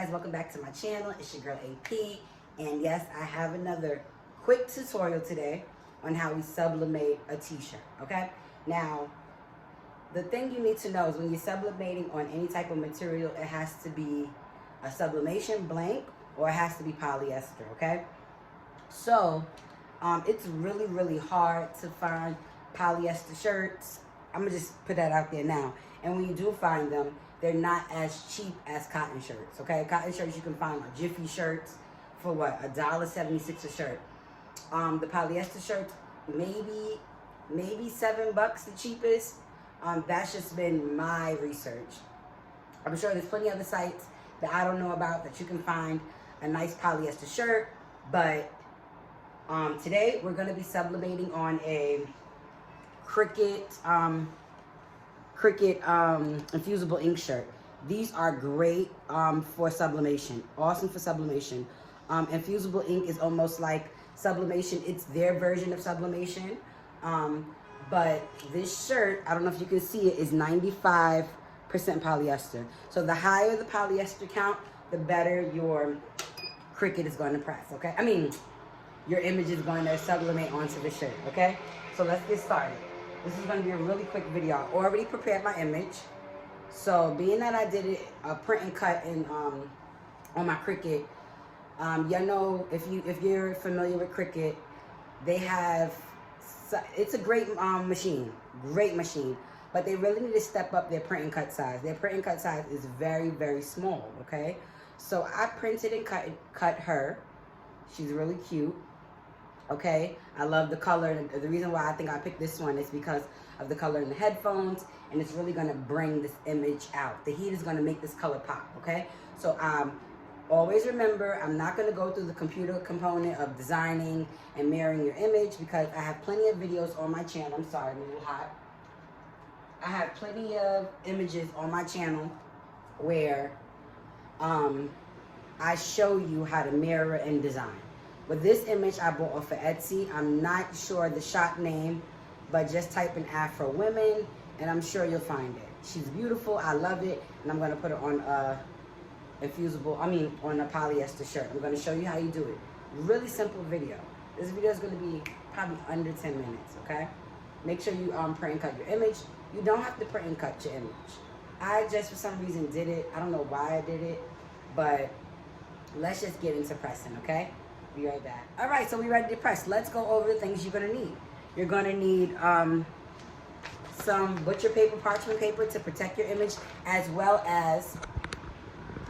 guys, welcome back to my channel. It's your girl AP, and yes, I have another quick tutorial today on how we sublimate a t-shirt. Okay, now the thing you need to know is when you're sublimating on any type of material, it has to be a sublimation blank or it has to be polyester. Okay, so it's really hard to find polyester shirts. I'm gonna just put that out there now. And when you do find them, they're not as cheap as cotton shirts, okay? Cotton shirts you can find on Jiffy shirts for what, $1.76 a shirt. The polyester shirts, maybe $7 the cheapest. That's just been my research. I'm sure there's plenty of other sites that I don't know about that you can find a nice polyester shirt, but today we're gonna be sublimating on a Cricut infusible ink shirt. These are great for sublimation, awesome for sublimation. Infusible ink is almost like sublimation. It's their version of sublimation. But this shirt, I don't know if you can see it, is 95% polyester. So the higher the polyester count, the better your Cricut is going to press, okay? I mean, your image is going to sublimate onto the shirt, okay? So let's get started. This is going to be a really quick video. I already prepared my image. So being that I did it print and cut in on my Cricut, you know, if you're familiar with Cricut, they have, it's a great machine, but they really need to step up their print and cut size. Their print and cut size is very small, okay? So I printed and cut her. She's really cute. Okay, I love the color. The reason why I think I picked this one is because of the color in the headphones, and it's really gonna bring this image out. The heat is gonna make this color pop, okay? So always remember, I'm not gonna go through the computer component of designing and mirroring your image because I have plenty of videos on my channel. I'm sorry, I'm a little hot. I have plenty of images on my channel where I show you how to mirror and design. With this image I bought off of Etsy. I'm not sure the shop name, but just type in Afro Women and I'm sure you'll find it. She's beautiful, I love it, and I'm gonna put it on a on a polyester shirt. I'm gonna show you how you do it. Really simple video. This video is gonna be probably under 10 minutes, okay? Make sure you print and cut your image. You don't have to print and cut your image. I just for some reason did it. I don't know why I did it, but let's just get into pressing, okay? Be right back. All right, so we ready to press. Let's go over the things you're gonna need. You're gonna need some butcher paper, parchment paper to protect your image, as well as,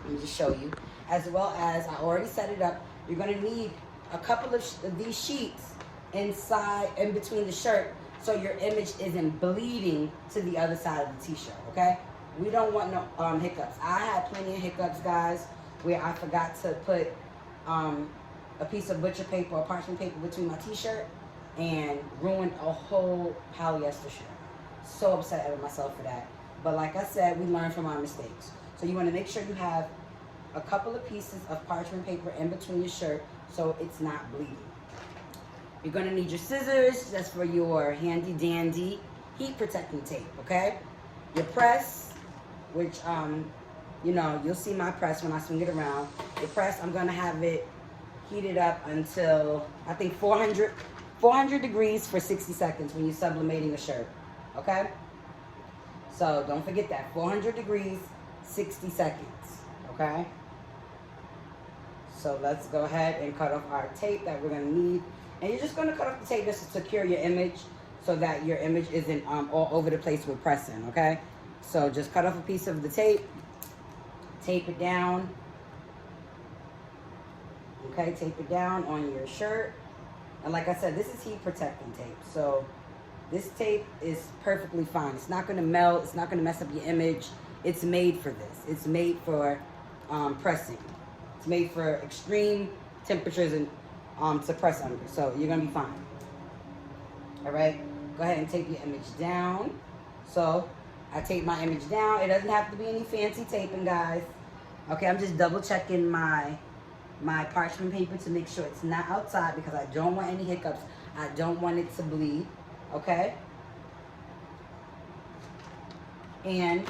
let me just show you, as well as, I already set it up, you're gonna need a couple of these sheets in between the shirt so your image isn't bleeding to the other side of the t-shirt, okay? We don't want no hiccups. I had plenty of hiccups, guys, where I forgot to put a piece of butcher paper or parchment paper between my t-shirt and ruined a whole polyester shirt. So upset with myself for that. But like I said, we learn from our mistakes. So you want to make sure you have a couple of pieces of parchment paper in between your shirt so it's not bleeding. You're going to need your scissors. That's for your handy dandy heat protecting tape, okay? Your press, which, you know, you'll see my press when I swing it around. Your press, I'm going to have it heated up until, I think, 400 degrees for 60 seconds when you're sublimating a shirt, okay? So don't forget that, 400 degrees, 60 seconds, okay? So let's go ahead and cut off our tape that we're gonna need. And you're just gonna cut off the tape just to secure your image so that your image isn't all over the place with pressing, okay? So just cut off a piece of the tape it down. Okay, tape it down on your shirt. And like I said, this is heat protecting tape. So this tape is perfectly fine. It's not gonna melt, it's not gonna mess up your image. It's made for this. It's made for pressing. It's made for extreme temperatures and to press under. So you're gonna be fine. All right, go ahead and tape your image down. So I tape my image down. It doesn't have to be any fancy taping, guys. Okay, I'm just double checking my parchment paper to make sure it's not outside because I don't want any hiccups. I don't want it to bleed, okay? And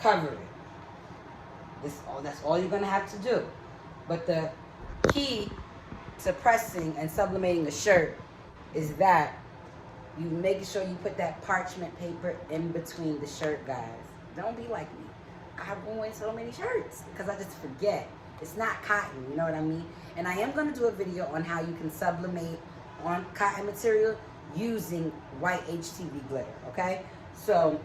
cover it. That's all you're gonna have to do. But the key to pressing and sublimating a shirt is that you make sure you put that parchment paper in between the shirt, guys. Don't be like me. I have ruined so many shirts because I just forget. It's not cotton, you know what I mean? And I am going to do a video on how you can sublimate on cotton material using white HTV glitter, okay? So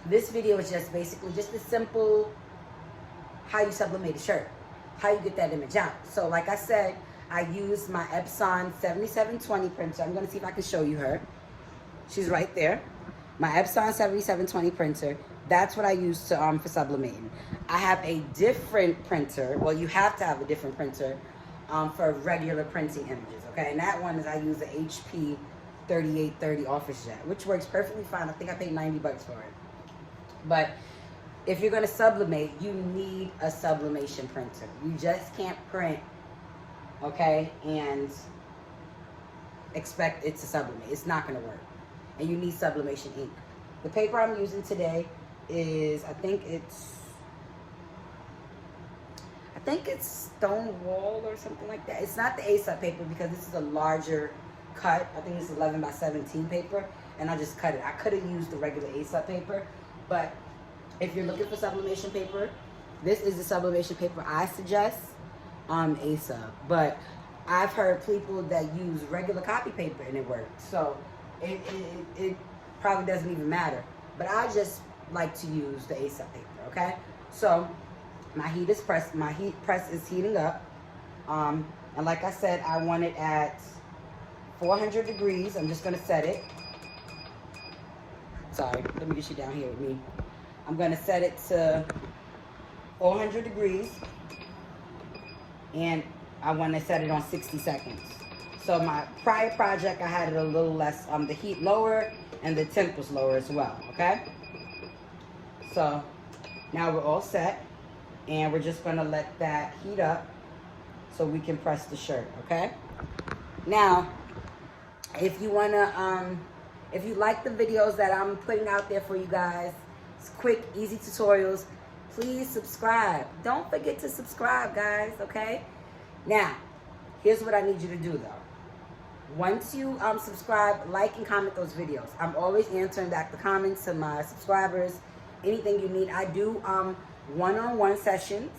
this video is just basically just a simple how you sublimate a shirt, how you get that image out. So like I said, I use my Epson 7720 printer. I'm going to see if I can show you her. She's right there. My Epson 7720 printer. That's what I use to for sublimating. I have a different printer. Well, you have to have a different printer for regular printing images, okay? And that one is I use the HP 3830 Office Jet, which works perfectly fine. I think I paid 90 bucks for it. But if you're gonna sublimate, you need a sublimation printer. You just can't print, okay, and expect it to sublimate. It's not gonna work. And you need sublimation ink. The paper I'm using today is, I think it's Stonewall or something like that. It's not the ASAP paper because this is a larger cut. I think it's 11 by 17 paper, and I just cut it. I could have used the regular ASAP paper, but if you're looking for sublimation paper, this is the sublimation paper I suggest, ASAP. But I've heard people that use regular copy paper and it works. So it probably doesn't even matter. But I just like to use the ASAP paper, okay? So my heat press is heating up. And like I said, I want it at 400 degrees. I'm just gonna set it. Sorry, let me get you down here with me. I'm gonna set it to 400 degrees. And I wanna set it on 60 seconds. So my prior project, I had it a little less, the heat lower and the temp was lower as well, okay? So now we're all set and we're just gonna let that heat up so we can press the shirt, okay? Now, if you wanna, if you like the videos that I'm putting out there for you guys, it's quick, easy tutorials, please subscribe. Don't forget to subscribe, guys, okay? Now, here's what I need you to do though. Once you subscribe, like and comment those videos. I'm always answering back the comments to my subscribers. Anything you need. I do one-on-one sessions.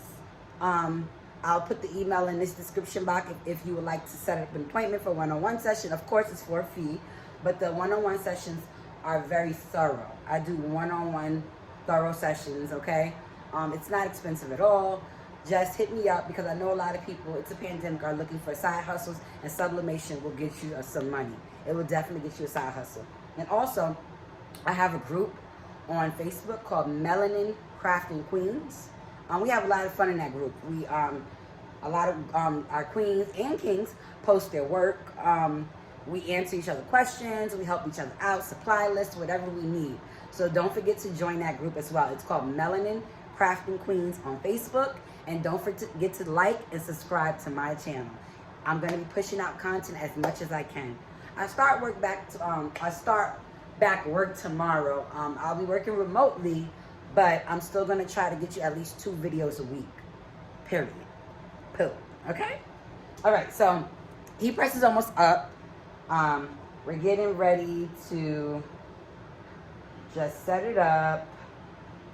I'll put the email in this description box if you would like to set up an appointment for one-on-one session. Of course, it's for a fee, but the one-on-one sessions are very thorough. I do one-on-one thorough sessions, okay? It's not expensive at all. Just hit me up because I know a lot of people, it's a pandemic, are looking for side hustles, and sublimation will get you some money. It will definitely get you a side hustle. And also, I have a group on Facebook called Melanin Crafting Queens. We have a lot of fun in that group. We a lot of our queens and kings post their work. We answer each other questions. We help each other out, supply lists, whatever we need. So don't forget to join that group as well. It's called Melanin Crafting Queens on Facebook. And don't forget to like and subscribe to my channel. I'm going to be pushing out content as much as I can. I start back work tomorrow. I'll be working remotely, but I'm still going to try to get you at least 2 videos a week. Period. Poo. Okay? All right, so heat press is almost up. We're getting ready to just set it up.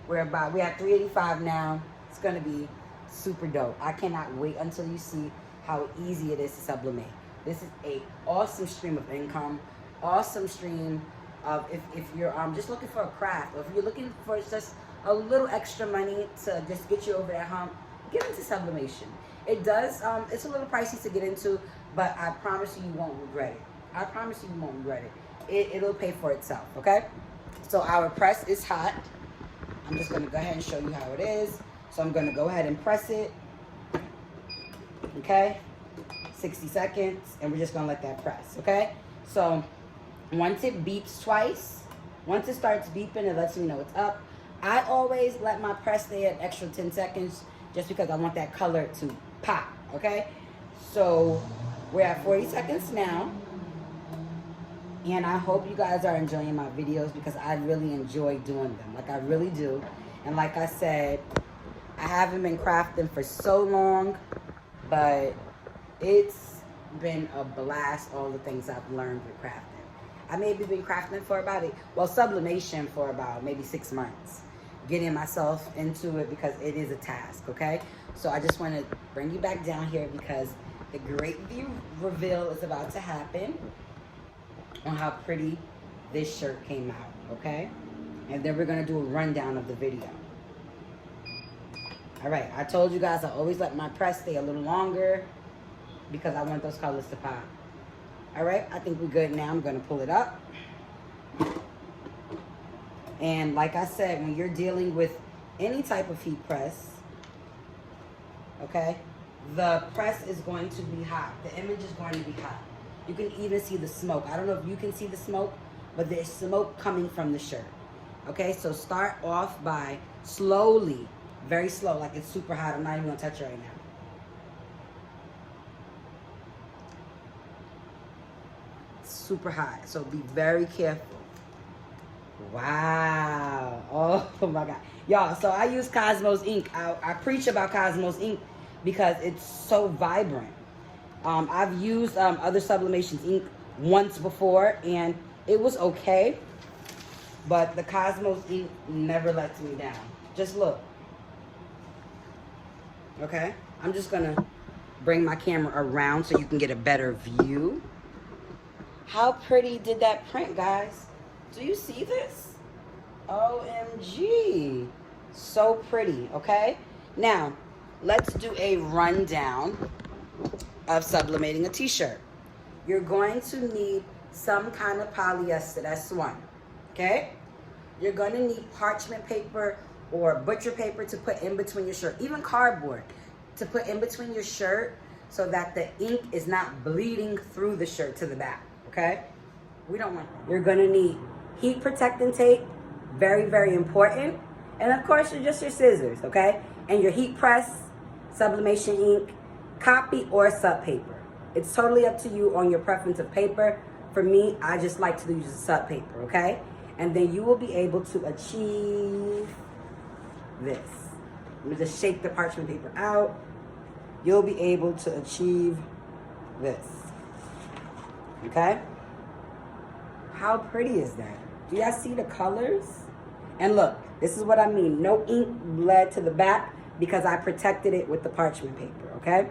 We're at 385 now. It's going to be super dope. I cannot wait until you see how easy it is to sublimate. This is a awesome stream of income, awesome stream of if you're just looking for a craft, or if you're looking for just a little extra money to just get you over that hump, get into sublimation. It does, it's a little pricey to get into, but I promise you won't regret it. I promise you won't regret it. It'll pay for itself, okay? So our press is hot. I'm just gonna go ahead and show you how it is. So I'm going to go ahead and press it, okay, 60 seconds, and we're just going to let that press, okay? So once it beeps twice, once it starts beeping, it lets me know it's up. I always let my press stay an extra 10 seconds just because I want that color to pop, okay? So we're at 40 seconds now, and I hope you guys are enjoying my videos because I really enjoy doing them, like I really do. And like I said, I haven't been crafting for so long, but it's been a blast, all the things I've learned with crafting. I maybe been crafting for about sublimation for about maybe 6 months. Getting myself into it because it is a task, okay? So I just want to bring you back down here because the great view reveal is about to happen on how pretty this shirt came out, okay? And then we're gonna do a rundown of the video. All right, I told you guys I always let my press stay a little longer because I want those colors to pop. All right, I think we're good now. I'm gonna pull it up. And like I said, when you're dealing with any type of heat press, okay, the press is going to be hot. The image is going to be hot. You can even see the smoke. I don't know if you can see the smoke, but there's smoke coming from the shirt. Okay, so start off by slowly, very slow, like it's super hot. I'm not even gonna touch it right now. It's super hot, so be very careful. Wow, oh my God. Y'all, so I use Cosmos ink. I preach about Cosmos ink because it's so vibrant. I've used other Sublimations ink once before and it was okay, but the Cosmos ink never lets me down. Just look. Okay, I'm just gonna bring my camera around so you can get a better view. How pretty did that print, guys? Do you see this? OMG, so pretty, okay? Now, let's do a rundown of sublimating a t-shirt. You're going to need some kind of polyester, that's one, okay? You're gonna need parchment paper or butcher paper to put in between your shirt, even cardboard to put in between your shirt so that the ink is not bleeding through the shirt to the back, okay? We don't want that. You're gonna need heat protecting tape, very, very important. And of course, just your scissors, okay? And your heat press, sublimation ink, copy or sub paper. It's totally up to you on your preference of paper. For me, I just like to use sub paper, okay? And then you will be able to achieve this. Let me just shake the parchment paper out. You'll be able to achieve this, okay? How pretty is that? Do y'all see the colors? And look, this is what I mean. No ink bled to the back because I protected it with the parchment paper, okay?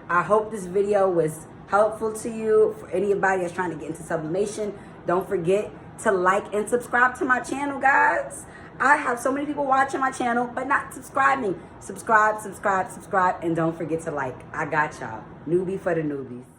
I hope this video was helpful to you. For anybody that's trying to get into sublimation, don't forget to like and subscribe to my channel, guys. I have so many people watching my channel, but not subscribing. Subscribe, subscribe, subscribe, and don't forget to like. I got y'all. Newbie for the newbies.